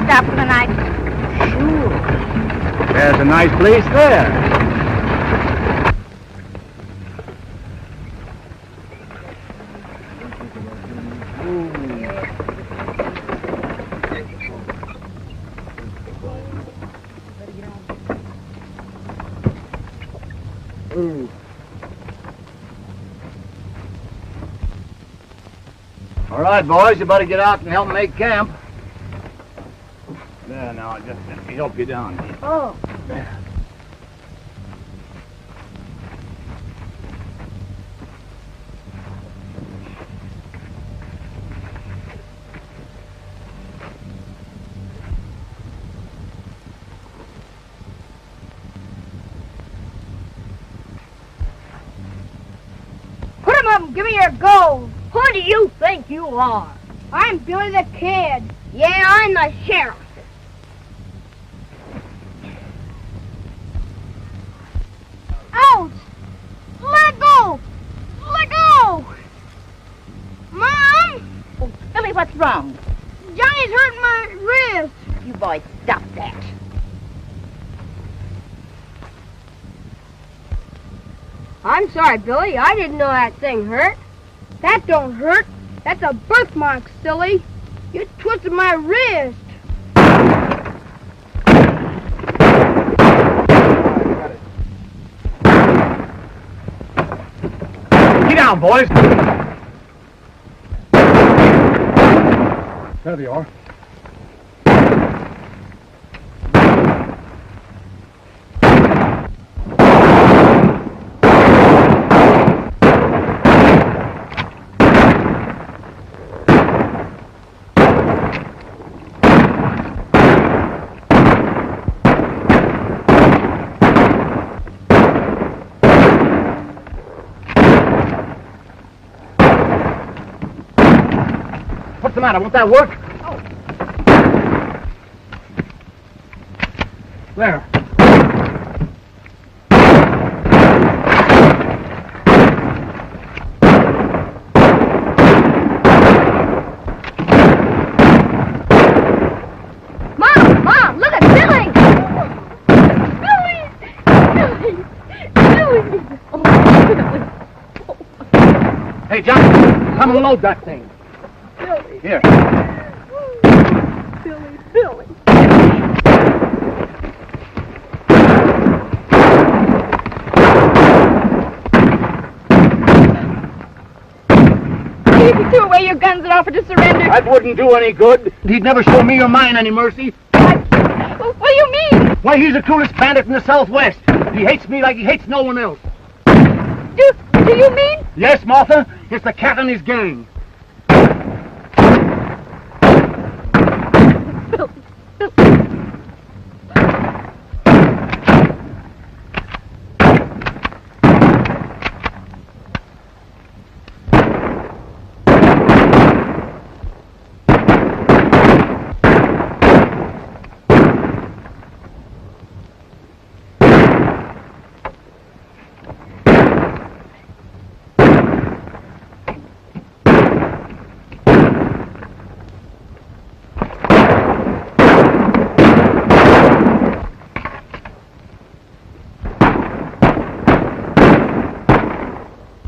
Stop for the night? Sure. There's a nice place there. All right, boys, you better get out and help make camp. There, now, just let me help you down. Oh. There. Put him up and give me your gold. Who do you think you are? I'm Billy the Kid. Yeah, I'm the sheriff. Ouch! Let go! Let go! Mom! Oh, Billy, what's wrong? Johnny's hurting my wrist. You boys stop that. I'm sorry, Billy. I didn't know that thing hurt. That don't hurt. That's a birthmark, silly. You twisted my wrist. Get down, boys. There they are. What's the matter? Won't that work? Oh. There. Mom, look at Billy! Billy! Hey, Johnny, come and load that thing. Billy. Here. Billy. You threw away your guns and offered to surrender. That wouldn't do any good. He'd never show me or mine any mercy. What do you mean? Why, he's the coolest bandit in the Southwest. He hates me like he hates no one else. Do you mean? Yes, Martha, it's the cat and his gang.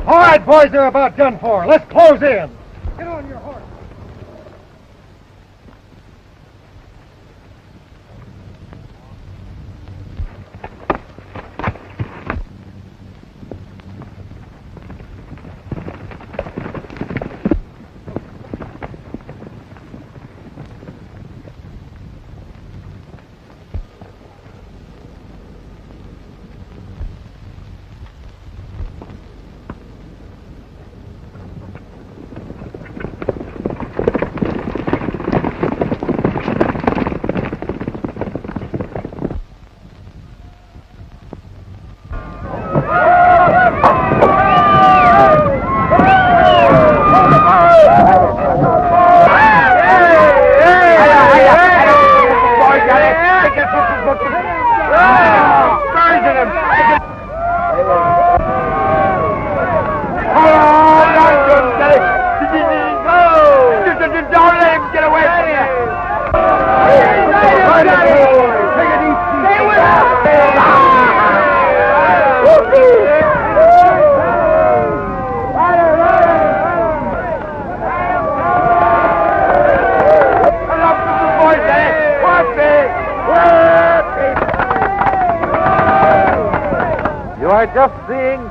All right, boys, they're about done for. Let's close in. Get on your horse.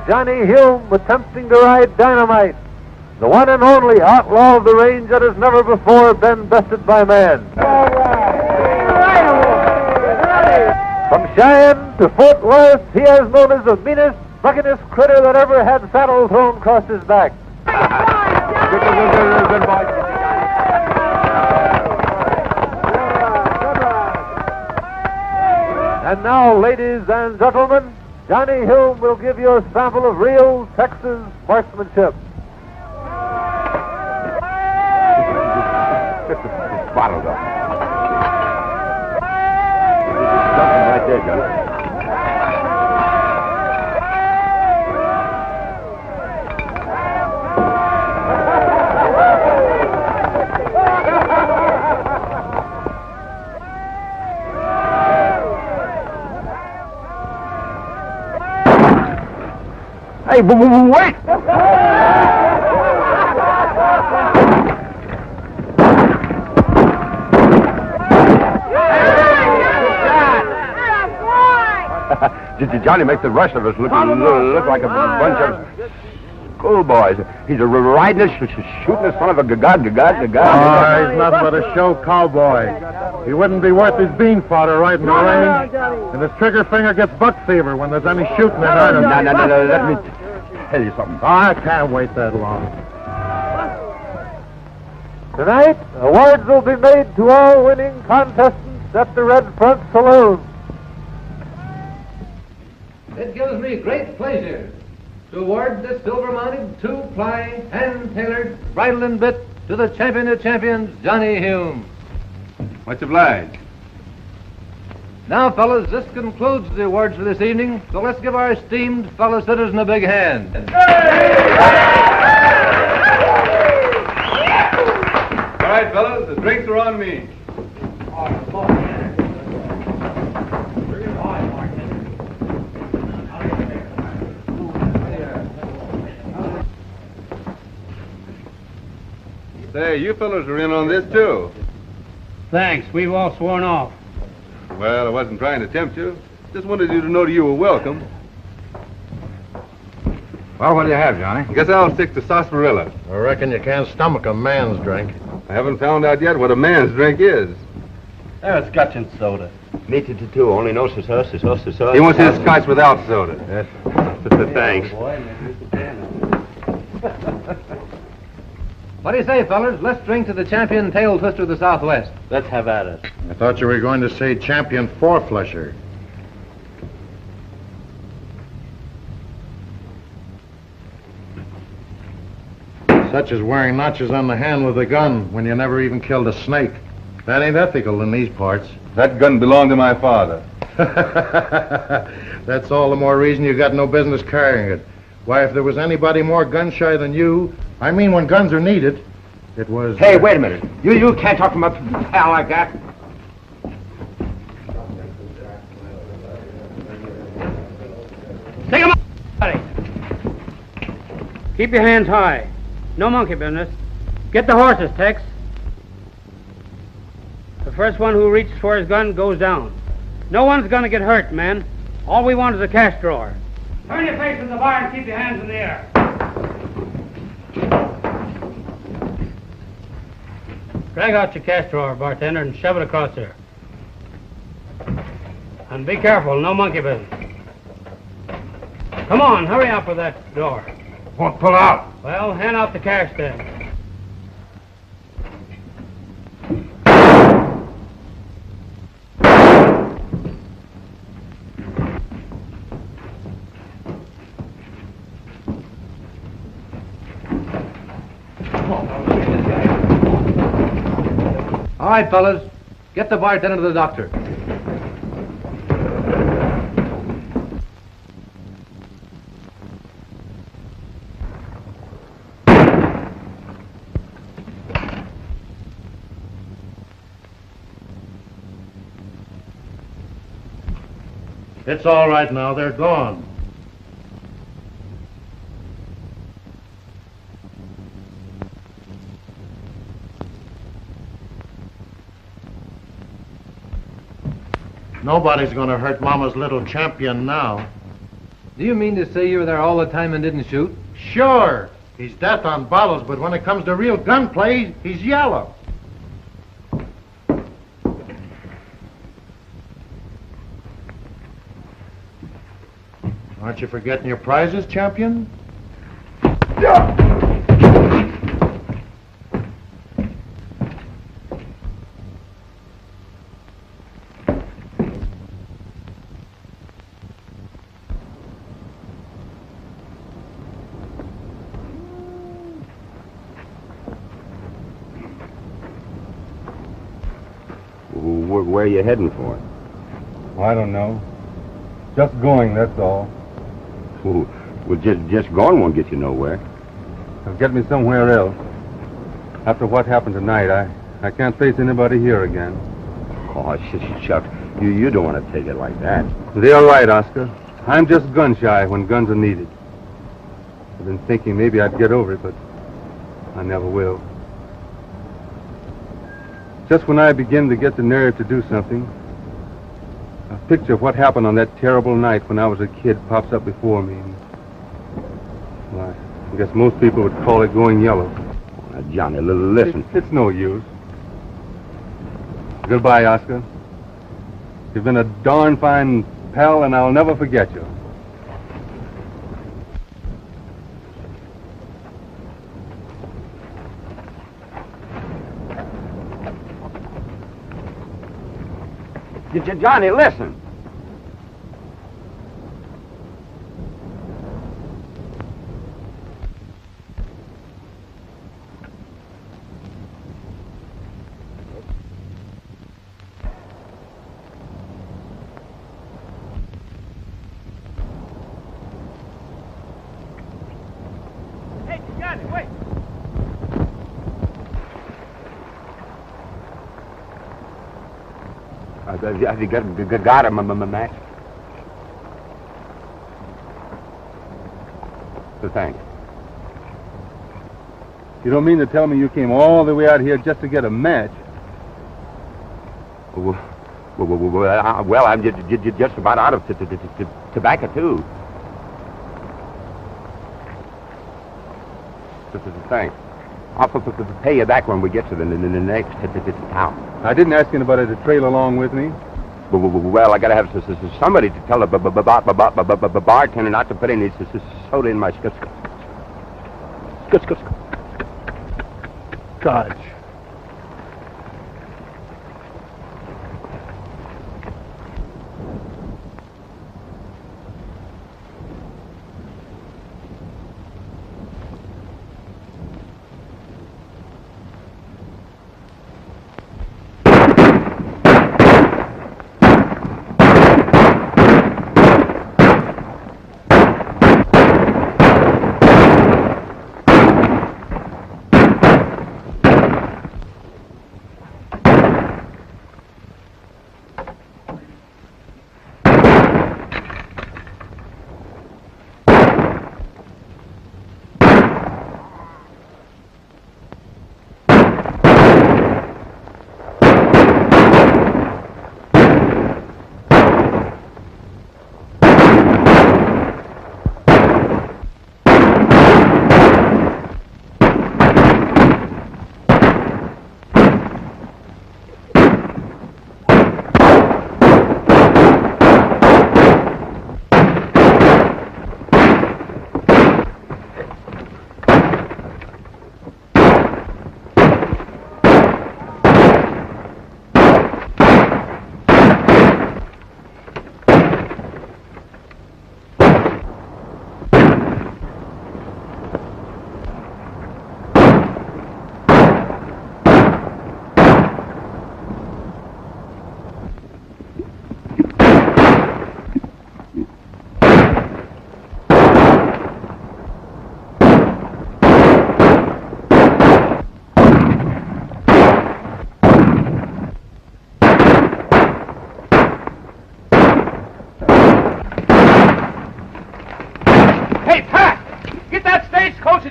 Johnny Hume attempting to ride dynamite, the one and only outlaw of the range that has never before been bested by man. From Cheyenne to Fort Worth, he is known as the meanest, buckinest critter that ever had saddle thrown across his back. And now, ladies and gentlemen, Johnny Hume will give you a sample of real Texas marksmanship. Bottled up. Something right there, Johnny. Hey, wait! Did Johnny make the rest of us look like a bunch of schoolboys? He's a riding us, shooting us son of a gagad. Oh, he's nothing but a show cowboy. He wouldn't be worth his bean fodder right in the range. And his trigger finger gets buck fever when there's any shooting in it. No, let me tell you something. Oh, I can't wait that long. Tonight, awards will be made to all winning contestants at the Red Front Saloon. It gives me great pleasure to award this silver-mounted, two-ply, hand-tailored bridle and bit to the champion of champions, Johnny Hume. Much obliged. Now, fellas, this concludes the awards for this evening, so let's give our esteemed fellow citizen a big hand. All right, fellas, the drinks are on me. Say, you fellas are in on this, too. Thanks. We've all sworn off. Well, I wasn't trying to tempt you. Just wanted you to know you were welcome. Well, what do you have, Johnny? I guess I'll stick to sarsaparilla. I reckon you can't stomach a man's drink. I haven't found out yet what a man's drink is. There's scotch and soda. Me too. Only no sauce. He wants his scotch without soda. Yes. Thanks. What do you say, fellas? Let's drink to the champion tail twister of the Southwest. Let's have at it. I thought you were going to say champion four-flusher. Such as wearing notches on the hand with a gun when you never even killed a snake. That ain't ethical in these parts. That gun belonged to my father. That's all the more reason you got no business carrying it. Why, if there was anybody more gun-shy than you, I mean when guns are needed, it was... Hey, wait a minute. You can't talk to my pal like that. Take him up, buddy. Keep your hands high. No monkey business. Get the horses, Tex. The first one who reaches for his gun goes down. No one's gonna get hurt, man. All we want is a cash drawer. Turn your face in the bar and keep your hands in the air. Drag out your cash drawer, bartender, and shove it across there. And be careful, no monkey business. Come on, hurry up with that door. Won't pull out. Well, hand out the cash then. All right, fellas, get the bartender to the doctor. It's all right now. They're gone. Nobody's going to hurt Mama's little champion now. Do you mean to say you were there all the time and didn't shoot? Sure. He's death on bottles, but when it comes to real gunplay, he's yellow. Aren't you forgetting your prizes, champion? Where are you heading for? I don't know. Just going, that's all. Well, just going won't get you nowhere. It'll get me somewhere else. After what happened tonight, I can't face anybody here again. Oh, Chuck, you don't want to take it like that. They're right, Oscar. I'm just gun-shy when guns are needed. I've been thinking maybe I'd get over it, but I never will. Just when I begin to get the nerve to do something, a picture of what happened on that terrible night when I was a kid pops up before me. Well, I guess most people would call it going yellow. Johnny, listen. It's no use. Goodbye, Oscar. You've been a darn fine pal, and I'll never forget you. Johnny, listen. Hey, Johnny, wait. Have you got him, Max? So thanks. You don't mean to tell me you came all the way out here just to get a match? Well, I'm just about out of tobacco, too. Thanks. I'll pay you back when we get to the next town. I didn't ask anybody to trail along with me. Well, I gotta have somebody to tell the bartender not to put any soda in my Dodge.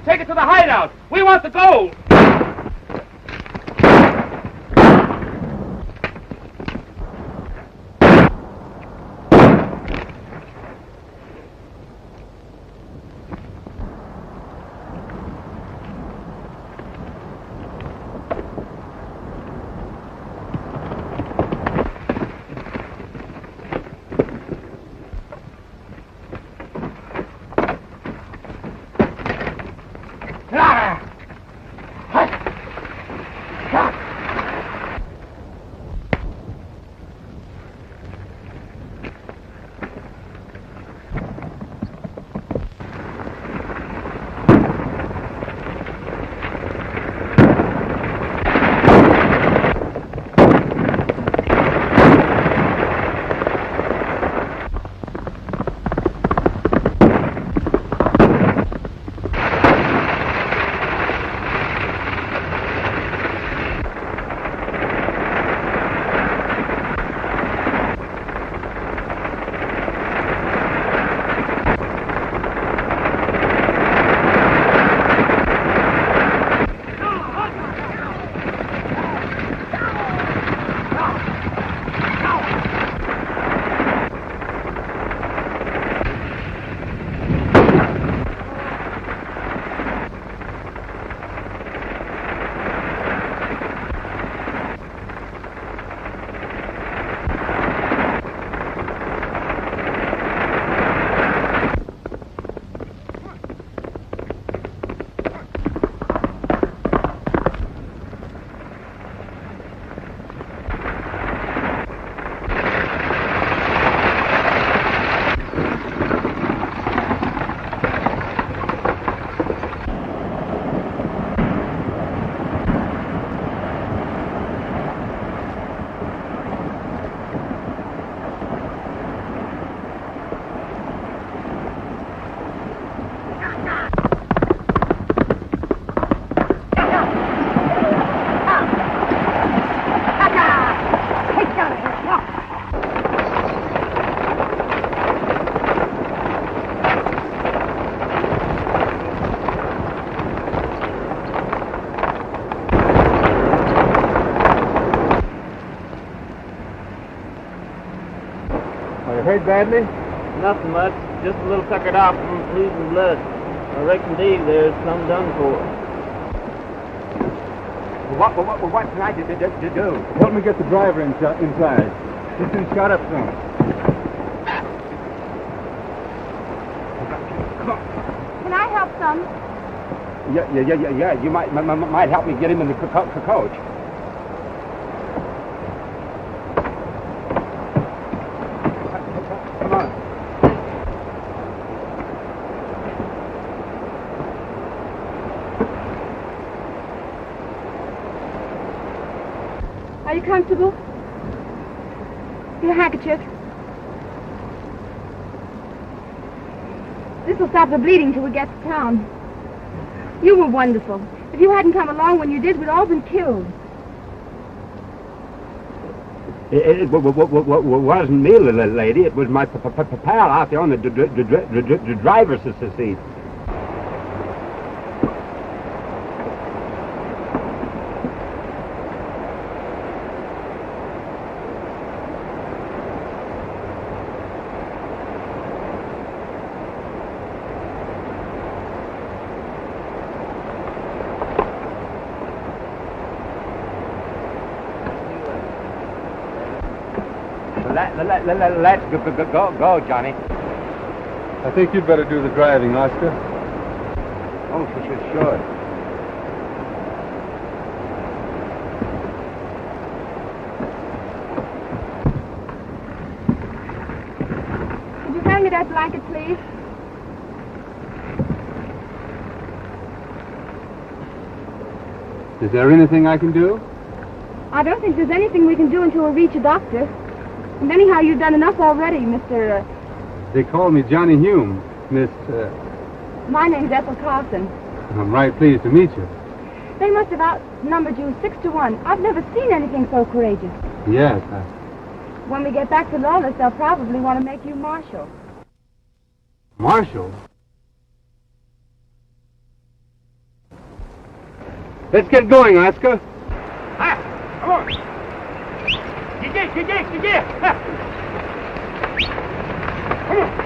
Take it to the hideout. We want the gold. hurt badly? Nothing much. Just a little tuckered off from losing blood. I reckon Dave there's some done for. What can I do? Help me get the driver inside. He's been shot up some. Can I help some? Yeah. You might help me get him in the coach. Come on. Are you comfortable? Your handkerchief. This will stop the bleeding till we get to town. You were wonderful. If you hadn't come along when you did, we'd all been killed. It wasn't me, lady. It was my pal out there on the driver's seat. Let's go, Johnny. I think you'd better do the driving, Oscar. Oh, sure. Could you hand me that blanket, please? Is there anything I can do? I don't think there's anything we can do until we reach a doctor. And anyhow, you've done enough already, Mr. They call me Johnny Hume, Miss... My name's Ethel Carson. I'm right pleased to meet you. They must have outnumbered you 6-1. I've never seen anything so courageous. Yes, When we get back to Lawless, they'll probably want to make you marshal. Marshal? Let's get going, Oscar. Come on. Yeah. Come on.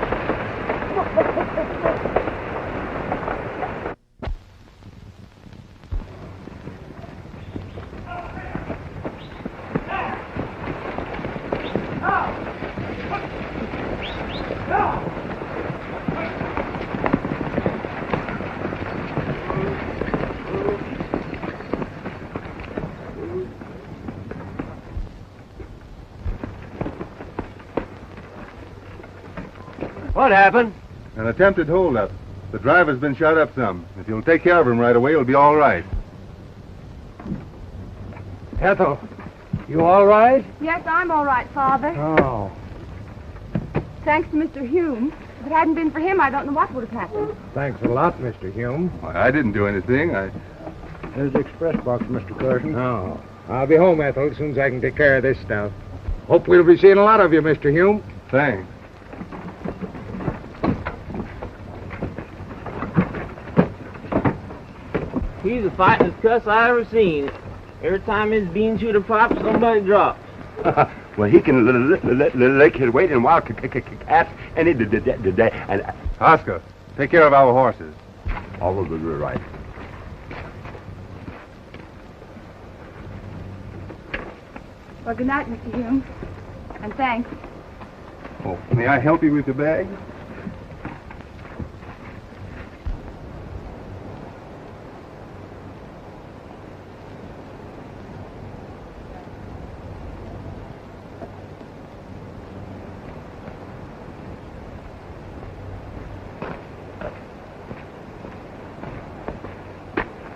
What happened? An attempted holdup. The driver's been shot up some. If you'll take care of him right away, he'll be all right. Ethel, you all right? Yes, I'm all right, Father. Oh. Thanks to Mr. Hume. If it hadn't been for him, I don't know what would have happened. Thanks a lot, Mr. Hume. Why, I didn't do anything. There's the express box, Mr. Carson. Oh. I'll be home, Ethel, as soon as I can take care of this stuff. Hope we'll be seeing a lot of you, Mr. Hume. Thanks. He's the fightingest cuss I ever seen. Every time his bean shooter pops, somebody drops. Well, he can lick his weight in wild cats any day. And Oscar, take care of our horses. all of them are right. Well, good night, Mr. Hume. And thanks. Oh, may I help you with the bag?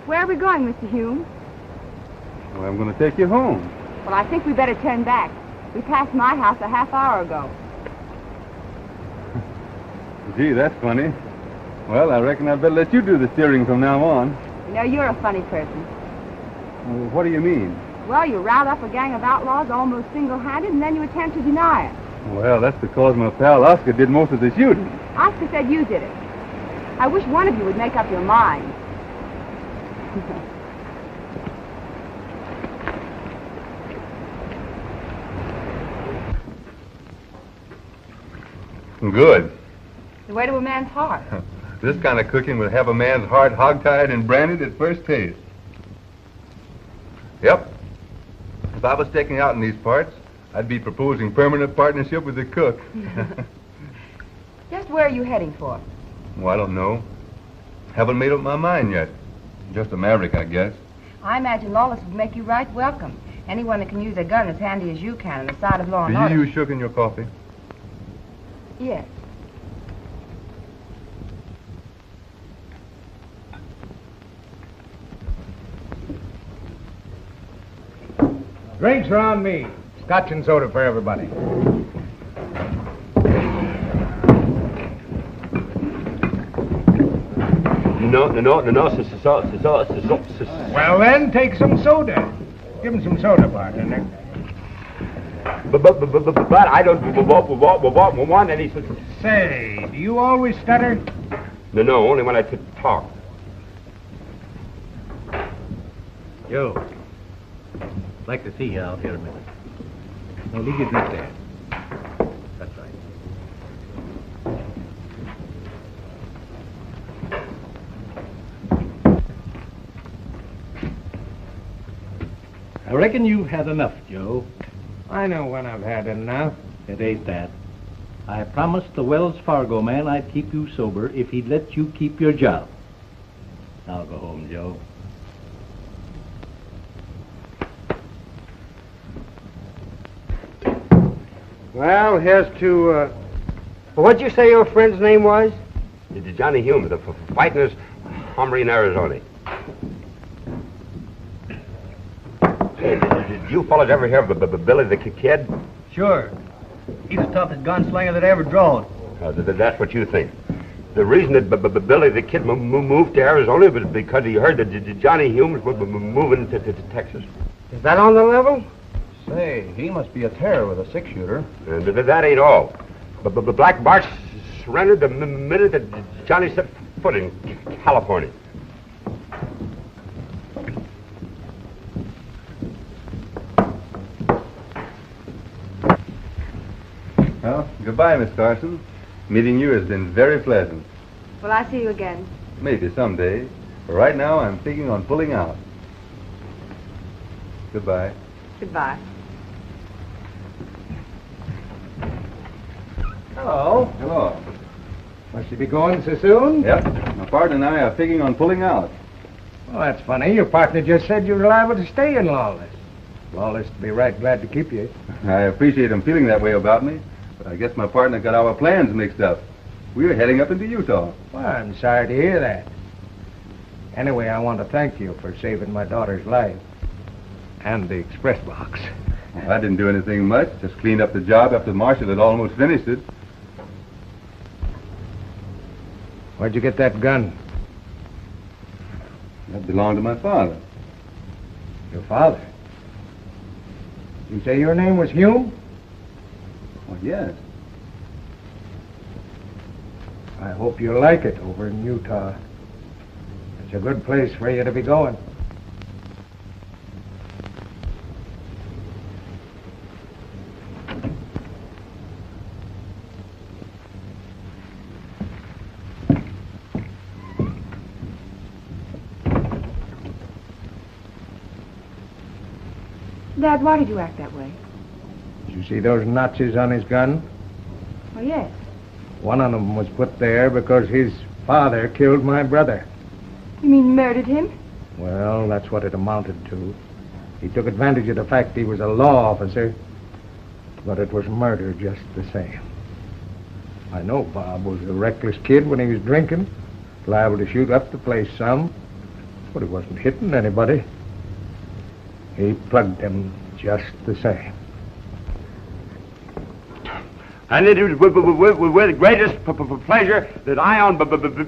Where are we going, Mr. Hume? Well, I'm going to take you home. Well, I think we better turn back. We passed my house a half hour ago. Gee, that's funny. Well, I reckon I'd better let you do the steering from now on. You know, you're a funny person. Well, what do you mean? Well, you riled up a gang of outlaws almost single-handed, and then you attempt to deny it. Well, that's because my pal Oscar did most of the shooting. Oscar said you did it. I wish one of you would make up your mind. Good. The way to a man's heart. This kind of cooking would have a man's heart hogtied and branded at first taste. Yep. If I was taking out in these parts, I'd be proposing permanent partnership with the cook. Just where are you heading for? Well, I don't know. Haven't made up my mind yet. Just a maverick, I guess. I imagine Lawless would make you right welcome. Anyone that can use a gun as handy as you can on the side of law and Do order. you use sugar in your coffee? Yes. Drinks are on me. Scotch and soda for everybody. No. Well, then, take some soda. Give him some soda, partner. But I don't want any. Say, do you always stutter? No, only when I talk. Joe, I'd like to see you out here a minute. No, leave your drink there. That's right. I reckon you've had enough, Joe. I know when I've had enough. It ain't that. I promised the Wells Fargo man I'd keep you sober if he'd let you keep your job. Now go home, Joe. Well, here's to, what'd you say your friend's name was? Johnny Hume, the fightingest hombre in Arizona. Say, did you fellas ever hear of Billy the Kid? Sure. He's the toughest gunslinger that ever drawed. That's what you think. The reason that Billy the Kid moved to Arizona was because he heard that Johnny Hume was moving to Texas. Is that on the level? Say, he must be a terror with a six-shooter. And that ain't all. But Black Bart surrendered the minute that Johnny set foot in California. Well, goodbye, Miss Carson. Meeting you has been very pleasant. Will I see you again? Maybe someday. But right now, I'm thinking on pulling out. Goodbye. Goodbye. Hello. Hello. Must you be going so soon? Yep. My partner and I are thinking on pulling out. Well, that's funny. Your partner just said you were liable to stay in Lawless. Lawless would be right glad to keep you. I appreciate him feeling that way about me, but I guess my partner got our plans mixed up. We were heading up into Utah. Well, I'm sorry to hear that. Anyway, I want to thank you for saving my daughter's life. And the express box. Well, I didn't do anything much. Just cleaned up the job after Marshall had almost finished it. Where'd you get that gun? That belonged to my father. Your father? You say your name was Hume? Oh, yes. I hope you like it over in Utah. It's a good place for you to be going. Dad, why did you act that way? Did you see those notches on his gun? Oh, yes. One of them was put there because his father killed my brother. You mean murdered him? Well, that's what it amounted to. He took advantage of the fact he was a law officer, but it was murder just the same. I know Bob was a reckless kid when he was drinking, liable to shoot up the place some, but he wasn't hitting anybody. He plugged him just the same. And it is with the greatest pleasure that I, on behalf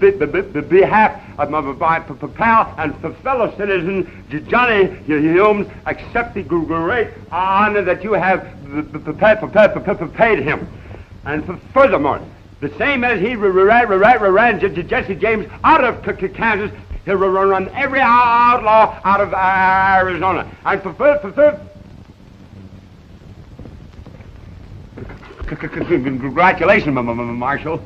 of my pal and fellow citizen Johnny Hume, accept the great honor that you have paid him. And furthermore, the same as he ran Jesse James out of Kansas, he'll run every outlaw out of Arizona. And Congratulations, Marshal.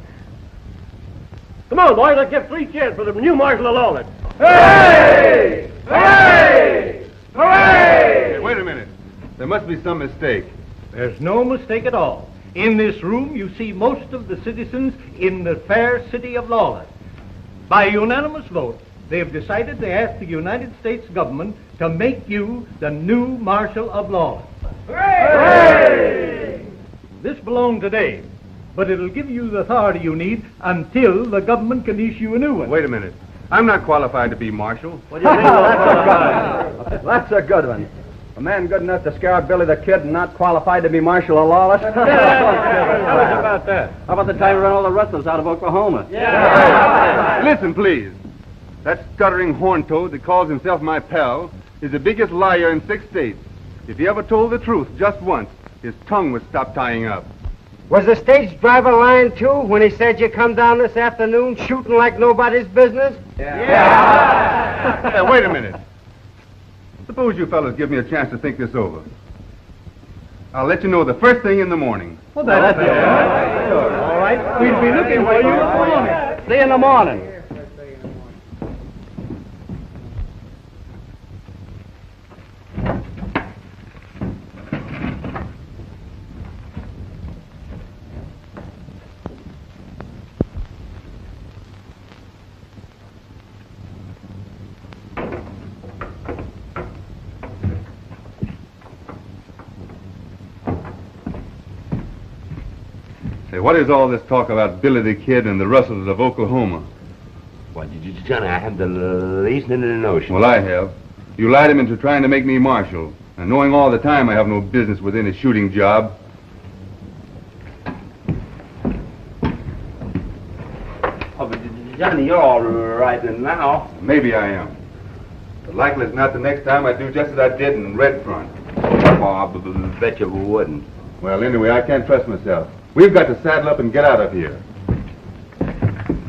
Come on, boys, let's give 3 cheers for the new Marshal of Lawless. Hooray! Hooray! Hooray! Hey, wait a minute. There must be some mistake. There's no mistake at all. In this room, you see most of the citizens in the fair city of Lawless. By unanimous vote, they have decided to ask the United States government to make you the new Marshal of Lawless. Hooray! This belongs today, but it'll give you the authority you need until the government can issue a new one. Wait a minute. I'm not qualified to be Marshal. What do you think? That's a good one. A man good enough to scare Billy the Kid and not qualified to be Marshal of Lawless? Tell us about that. How about the time we run all the rustlers out of Oklahoma? Listen, please. That stuttering horn-toad that calls himself my pal is the biggest liar in 6 states. If he ever told the truth just once, his tongue would stop tying up. Was the stage driver lying, too, when he said you come down this afternoon shooting like nobody's business? Yeah. Hey, wait a minute. Suppose you fellas give me a chance to think this over. I'll let you know the first thing in the morning. Well, that's it. All right. We'll be looking for you in the morning. See you in the morning. Say, what is all this talk about Billy the Kid and the rustlers of Oklahoma? Why, Johnny, I have the least notion. Well, I have. You lied him into trying to make me Marshal, and knowing all the time I have no business within a shooting job. Oh, but Johnny, you're all right now. Maybe I am. But likely it's not the next time I do just as I did in Red Front. Oh, I bet you wouldn't. Well, anyway, I can't trust myself. We've got to saddle up and get out of here.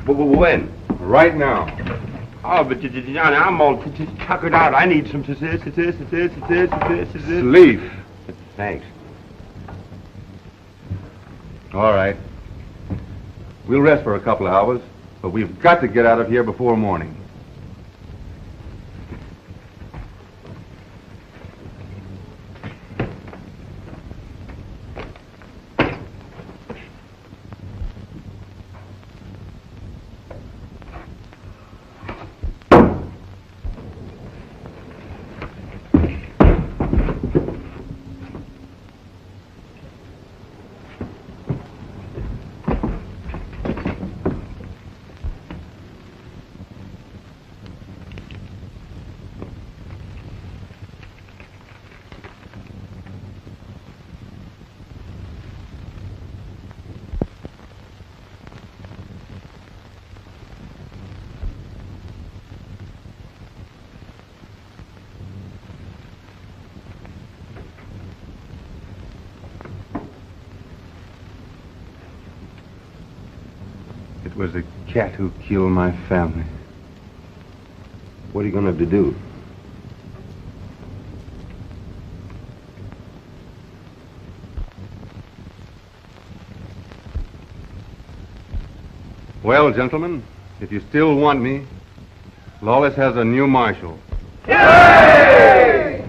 When? Right now. Oh, but Johnny, I'm all tuckered out. I need some sleep. Thanks. All right. We'll rest for a couple of hours, but we've got to get out of here before morning. It was a cat who killed my family. What are you going to have to do? Well, gentlemen, if you still want me, Lawless has a new Marshal. Yay!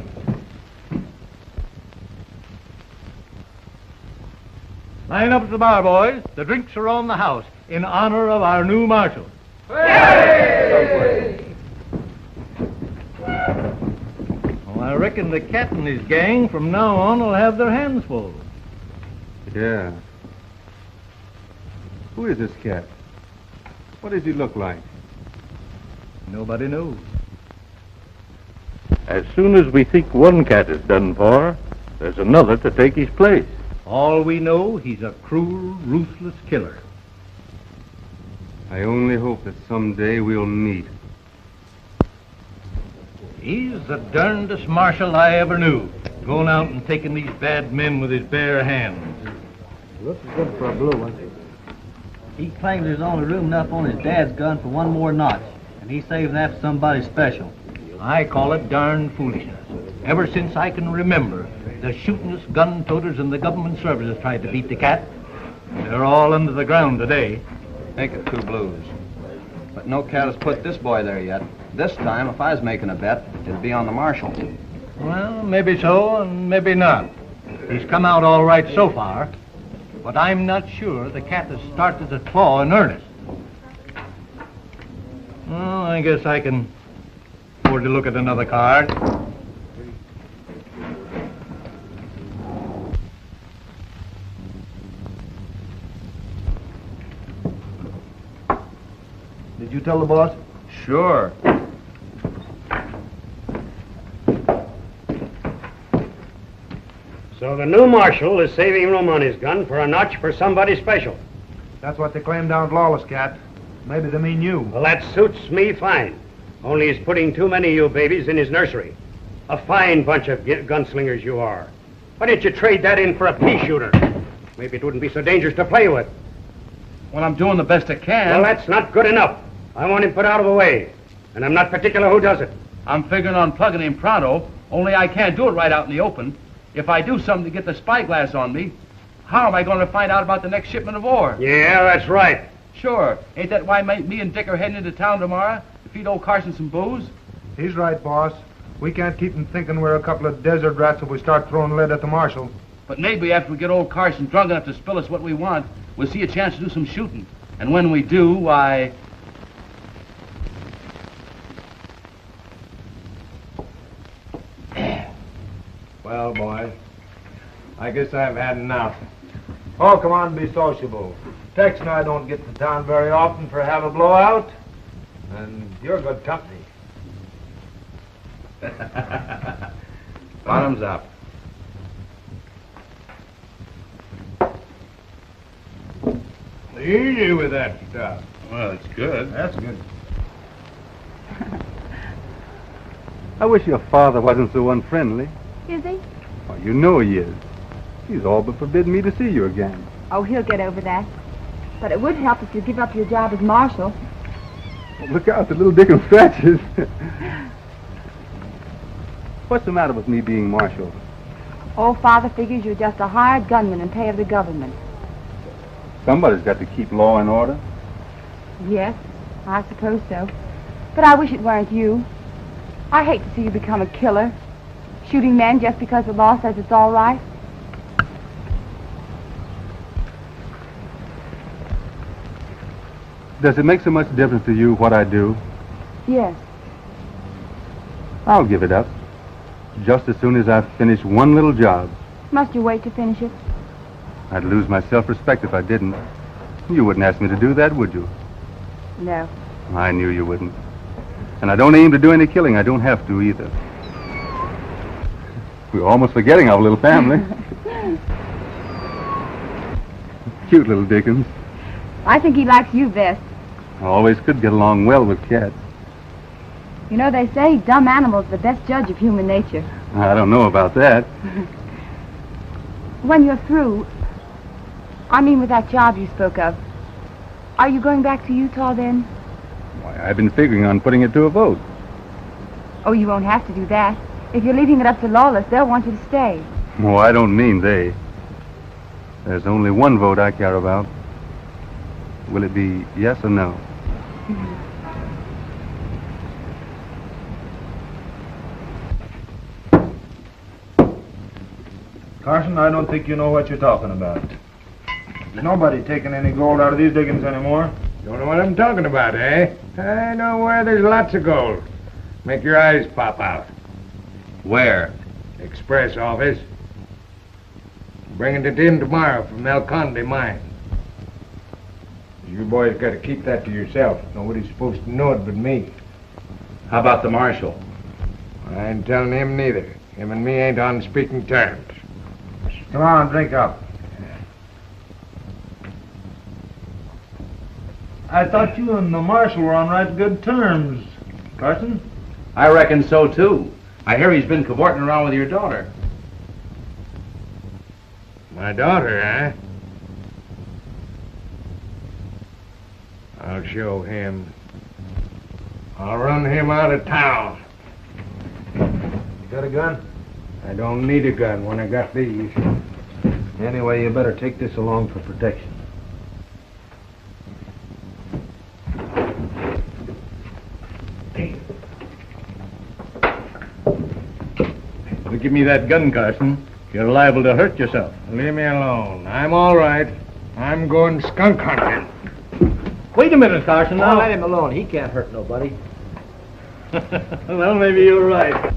Line up at the bar, boys. The drinks are on the house in honor of our new Marshal. Yay! Well, I reckon the cat and his gang from now on will have their hands full. Yeah. Who is this cat? What does he look like? Nobody knows. As soon as we think one cat is done for, there's another to take his place. All we know, he's a cruel, ruthless killer. I only hope that someday we'll meet. He's the darndest marshal I ever knew, going out and taking these bad men with his bare hands. Looks good for a blue one. He claims there's only room enough on his dad's gun for one more notch, and he's saving that for somebody special. I call it darn foolishness. Ever since I can remember, The shootingest, gun-toters, and the government services tried to beat the cat. They're all under the ground today. Make it 2 blues. But no cat has put this boy there yet. This time, if I was making a bet, it'd be on the marshal. Well, maybe so, and maybe not. He's come out all right so far, but I'm not sure the cat has started to claw in earnest. Well, I guess I can afford to look at another card. Did you tell the boss? Sure. So the new marshal is saving room on his gun for a notch for somebody special. That's what they claim down at Lawless, Cat. Maybe they mean you. Well, that suits me fine. Only he's putting too many of you babies in his nursery. A fine bunch of gunslingers you are. Why didn't you trade that in for a pea shooter? Maybe it wouldn't be so dangerous to play with. Well, I'm doing the best I can. Well, that's not good enough. I want him put out of the way. And I'm not particular who does it. I'm figuring on plugging him pronto, only I can't do it right out in the open. If I do something to get the spyglass on me, how am I going to find out about the next shipment of ore? Yeah, that's right. Sure. Ain't that why me and Dick are heading into town tomorrow to feed old Carson some booze? He's right, boss. We can't keep him thinking we're a couple of desert rats if we start throwing lead at the marshal. But maybe after we get old Carson drunk enough to spill us what we want, we'll see a chance to do some shooting. And when we do, why... Well, boys, I guess I've had enough. Oh, come on, be sociable. Tex and I don't get to town very often for have a blowout, and you're good company. Bottoms up. Easy with that stuff. Well, it's good. That's good. I wish your father wasn't so unfriendly. Is he? Oh, you know he is. He's all but forbidden me to see you again. Oh, he'll get over that. But it would help if you give up your job as marshal. Oh, look out, the little Dickens scratches. What's the matter with me being marshal? Old father figures you're just a hired gunman in pay of the government. Somebody's got to keep law and order. Yes, I suppose so. But I wish it weren't you. I hate to see you become a killer, shooting men just because the law says it's all right. Does it make so much difference to you what I do? Yes. I'll give it up. Just as soon as I finish one little job. Must you wait to finish it? I'd lose my self-respect if I didn't. You wouldn't ask me to do that, would you? No. I knew you wouldn't. And I don't aim to do any killing. I don't have to either. We're almost forgetting our little family. Cute little Dickens. I think he likes you best. I always could get along well with cats. You know, they say dumb animals are the best judge of human nature. I don't know about that. When you're through, I mean with that job you spoke of, are you going back to Utah then? Why, I've been figuring on putting it to a vote. Oh, you won't have to do that. If you're leaving it up to Lawless, they'll want you to stay. Oh, I don't mean they. There's only one vote I care about. Will it be yes or no? Carson, I don't think you know what you're talking about. There's nobody taking any gold out of these diggings anymore. Don't know what I'm talking about, eh? I know where there's lots of gold. Make your eyes pop out. Where? Express office. Bringing it in tomorrow from El Conde mine. You boys got to keep that to yourself. Nobody's supposed to know it but me. How about the marshal? I ain't telling him neither. Him and me ain't on speaking terms. Come on, drink up. I thought you and the marshal were on right good terms, Carson. I reckon so, too. I hear he's been cavorting around with your daughter. My daughter, eh? I'll show him. I'll run him out of town. You got a gun? I don't need a gun when I got these. Anyway, you better take this along for protection. You give me that gun, Carson. You're liable to hurt yourself. Leave me alone. I'm all right. I'm going skunk hunting. Wait a minute, Carson. Now Now let him alone. He can't hurt nobody. Well, maybe you're right.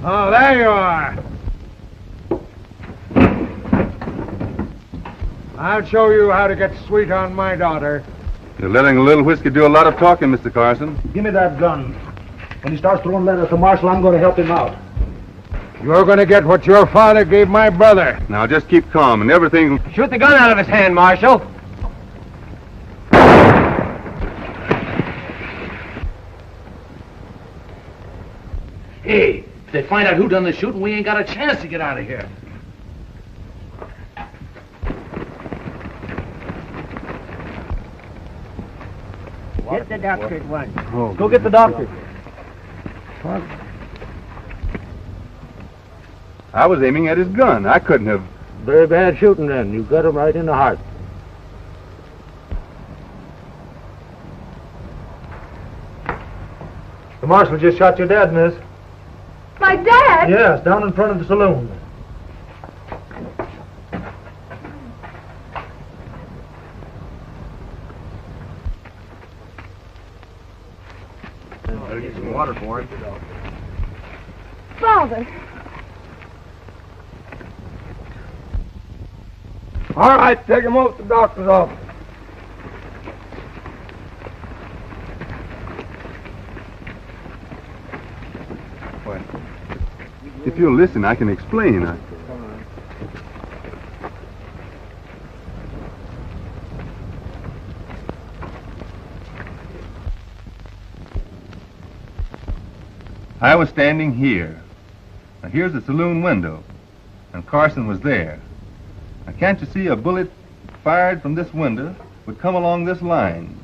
Oh, there you are. I'll show you how to get sweet on my daughter. You're letting a little whiskey do a lot of talking, Mr. Carson. Give me that gun. When he starts throwing letters to Marshal, I'm going to help him out. You're going to get what your father gave my brother. Now, just keep calm and everything... Shoot the gun out of his hand, Marshal. Hey, if they find out who done the shooting, we ain't got a chance to get out of here. Get the doctor at once. Oh, go get the doctor. What? I was aiming at his gun. I couldn't have... Very bad shooting then. You got him right in the heart. The marshal just shot your dad, miss. My dad? Yes, down in front of the saloon. Better get some water for him. Father. All right, take him over to the doctor's office. If you'll listen, I can explain. I was standing here. Now, here's the saloon window, and Carson was there. Now, can't you see a bullet fired from this window would come along this line?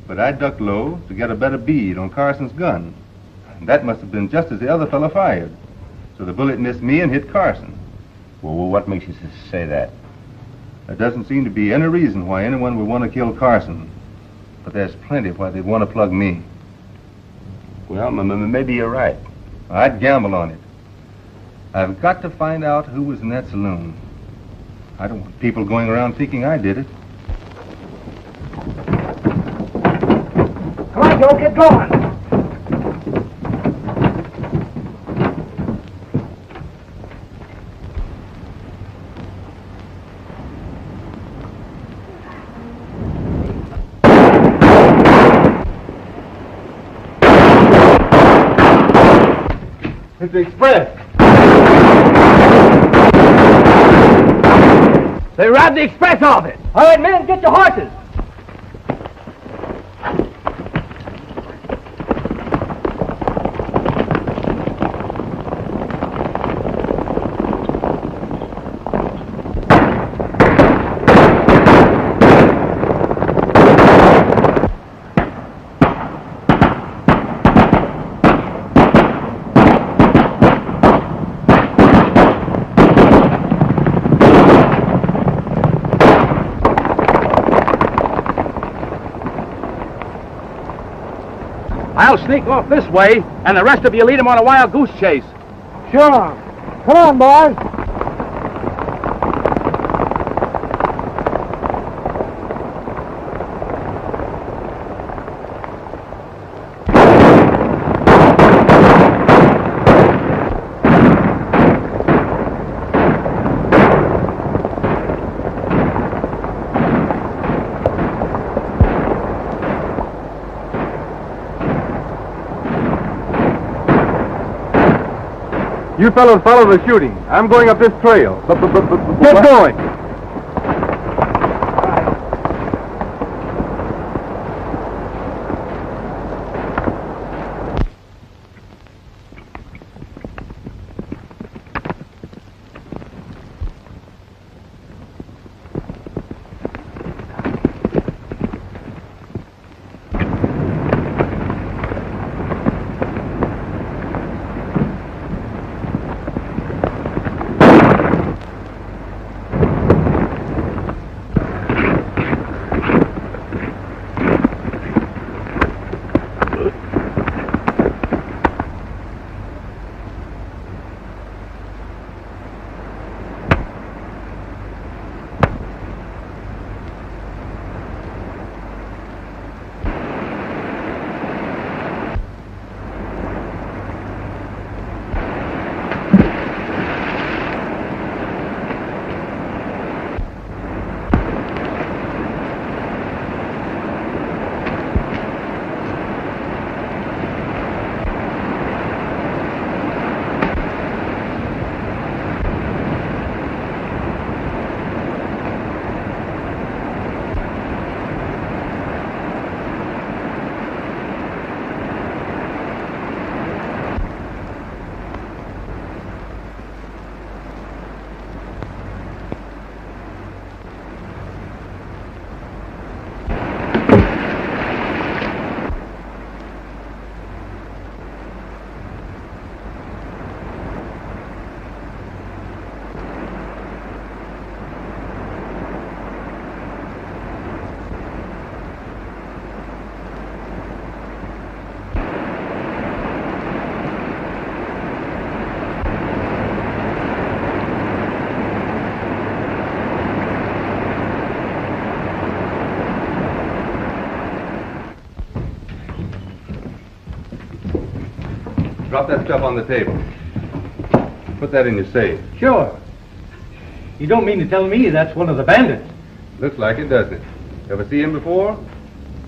But I ducked low to get a better bead on Carson's gun. And that must have been just as the other fellow fired. So the bullet missed me and hit Carson. Well, what makes you say that? There doesn't seem to be any reason why anyone would want to kill Carson. But there's plenty why they'd want to plug me. Well, maybe you're right. I'd gamble on it. I've got to find out who was in that saloon. I don't want people going around thinking I did it. Come on, Joe, get going. It's the express. They robbed the express office. All right, men, get your horses. I'll sneak off this way, and the rest of you lead him on a wild goose chase. Sure. Come on, boys. You fellows follow the shooting. I'm going up this trail. Get going! Drop that stuff on the table. Put that in your safe. Sure. You don't mean to tell me that's one of the bandits? Looks like it, doesn't it? Ever see him before?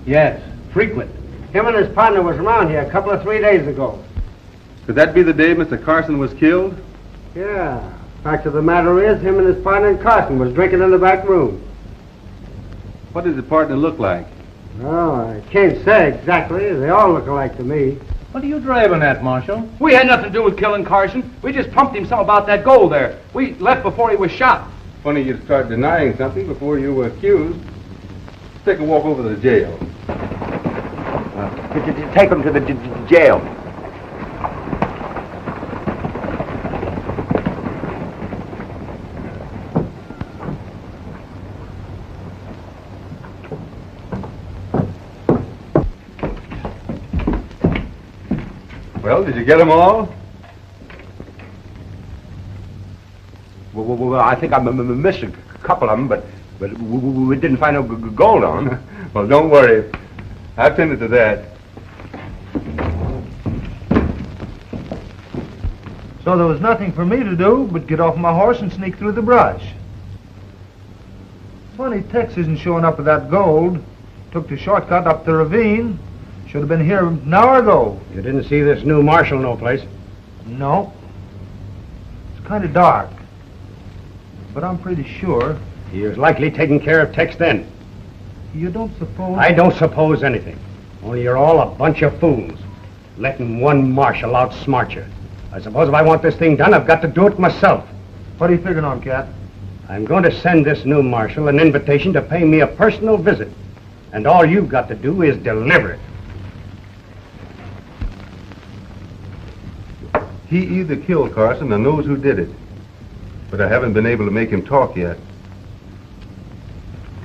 Yes, frequent. Him and his partner was around here a couple of 3 days ago. Could that be the day Mr. Carson was killed? Yeah. Fact of the matter is, him and his partner and Carson was drinking in the back room. What does the partner look like? Oh, I can't say exactly. They all look alike to me. What are you driving at, Marshal? We had nothing to do with killing Carson. We just pumped him some about that gold there. We left before he was shot. Funny you'd start denying something before you were accused. Let's take a walk over to the jail. Take him to the jail. Well, did you get them all? Well, I think I missed a couple of them, but we didn't find no gold on. Well, don't worry. I've tended to that. So there was nothing for me to do but get off my horse and sneak through the brush. Funny Tex isn't showing up with that gold. Took the shortcut up the ravine. Should have been here an hour ago. You didn't see this new marshal no place? No. It's kind of dark. But I'm pretty sure. He was likely taking care of Tex then. You don't suppose... I don't suppose anything. Only you're all a bunch of fools. Letting one marshal outsmart you. I suppose if I want this thing done, I've got to do it myself. What are you figuring on, Cat? I'm going to send this new marshal an invitation to pay me a personal visit. And all you've got to do is deliver it. He either killed Carson or knows who did it. But I haven't been able to make him talk yet.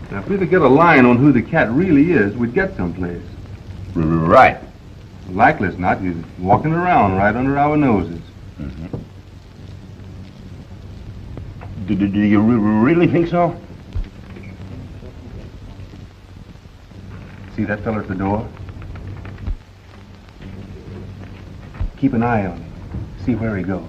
Now, if we could get a line on who the cat really is, we'd get someplace. Right. Likely as not, he's walking around right under our noses. Mm-hmm. Do you really think so? See that fella at the door? Keep an eye on him. See where he goes.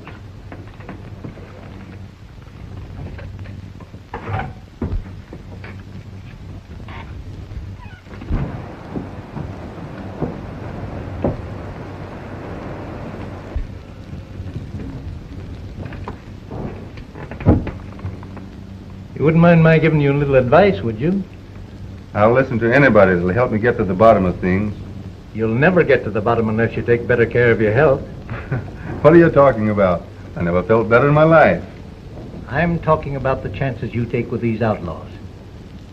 You wouldn't mind my giving you a little advice, would you? I'll listen to anybody that'll help me get to the bottom of things. You'll never get to the bottom unless you take better care of your health. What are you talking about? I never felt better in my life. I'm talking about the chances you take with these outlaws.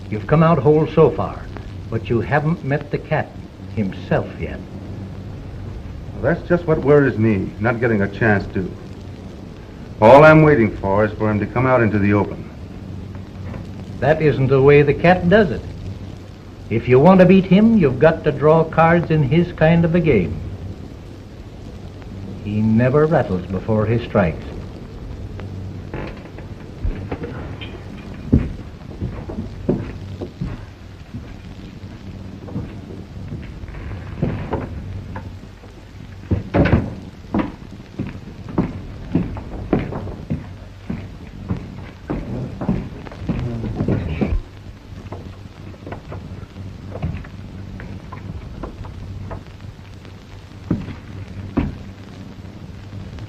You've come out whole so far, but you haven't met the cat himself yet. Well, that's just what worries me, not getting a chance to. All I'm waiting for is for him to come out into the open. That isn't the way the cat does it. If you want to beat him, you've got to draw cards in his kind of a game. He never rattles before he strikes.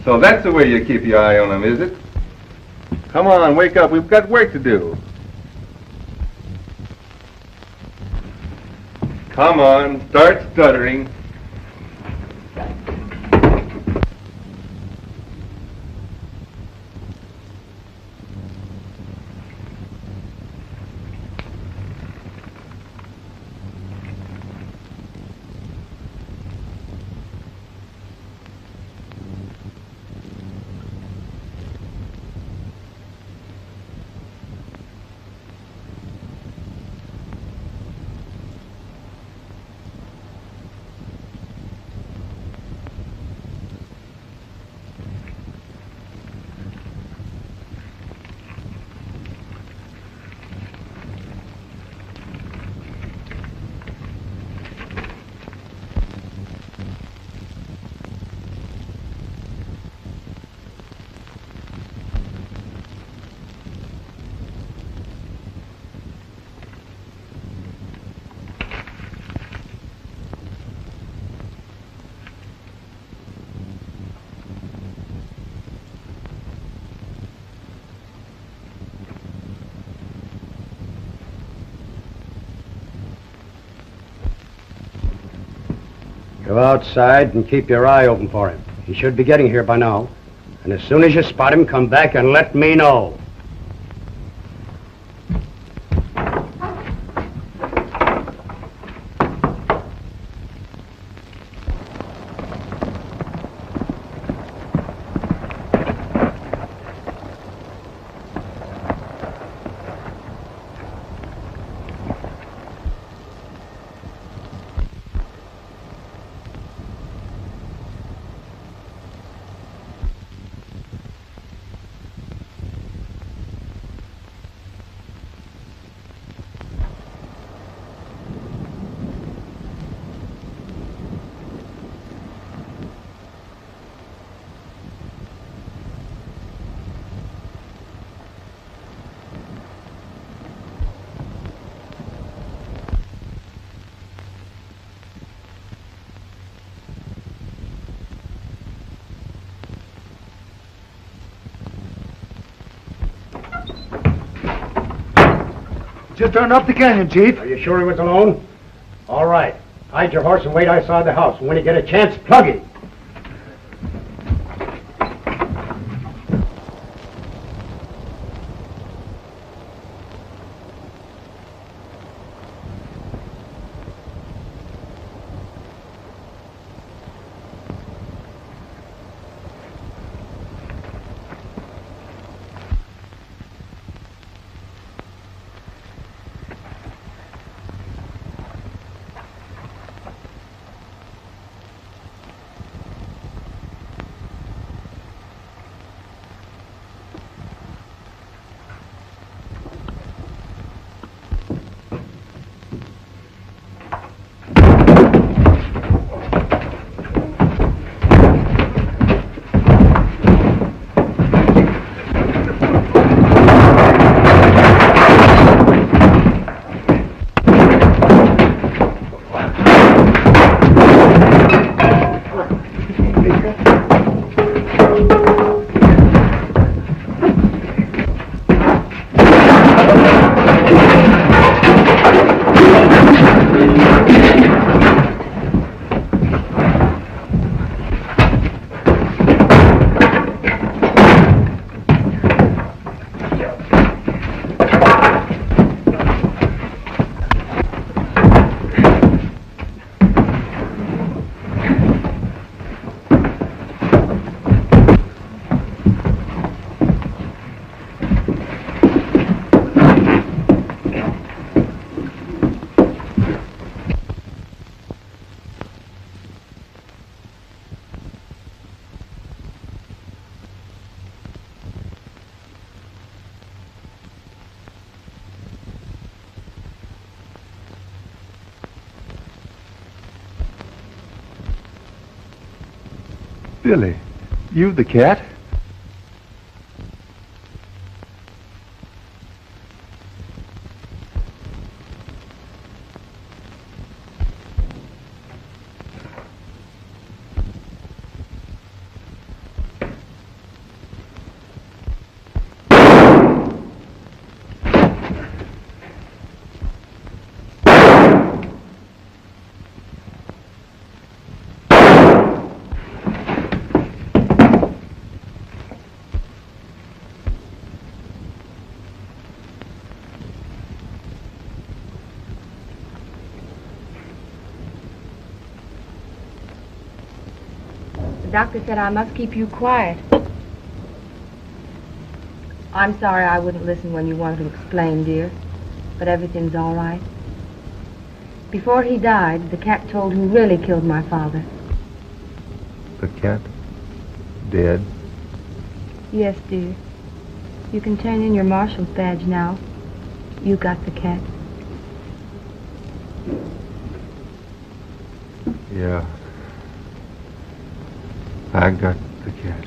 So that's the way you keep your eye on him, is it? Come on, wake up. We've got work to do. Come on, start stuttering. Go outside and keep your eye open for him. He should be getting here by now. And as soon as you spot him, come back and let me know. Just turned up the canyon, Chief. Are you sure he was alone? All right. Hide your horse and wait outside the house. And when you get a chance, plug him. Billy, you the cat? The doctor said I must keep you quiet. I'm sorry I wouldn't listen when you wanted to explain, dear, but everything's all right. Before he died, the cat told who really killed my father. The cat? Dead? Yes, dear. You can turn in your marshal's badge now. You got the cat. Yeah. I got the cat.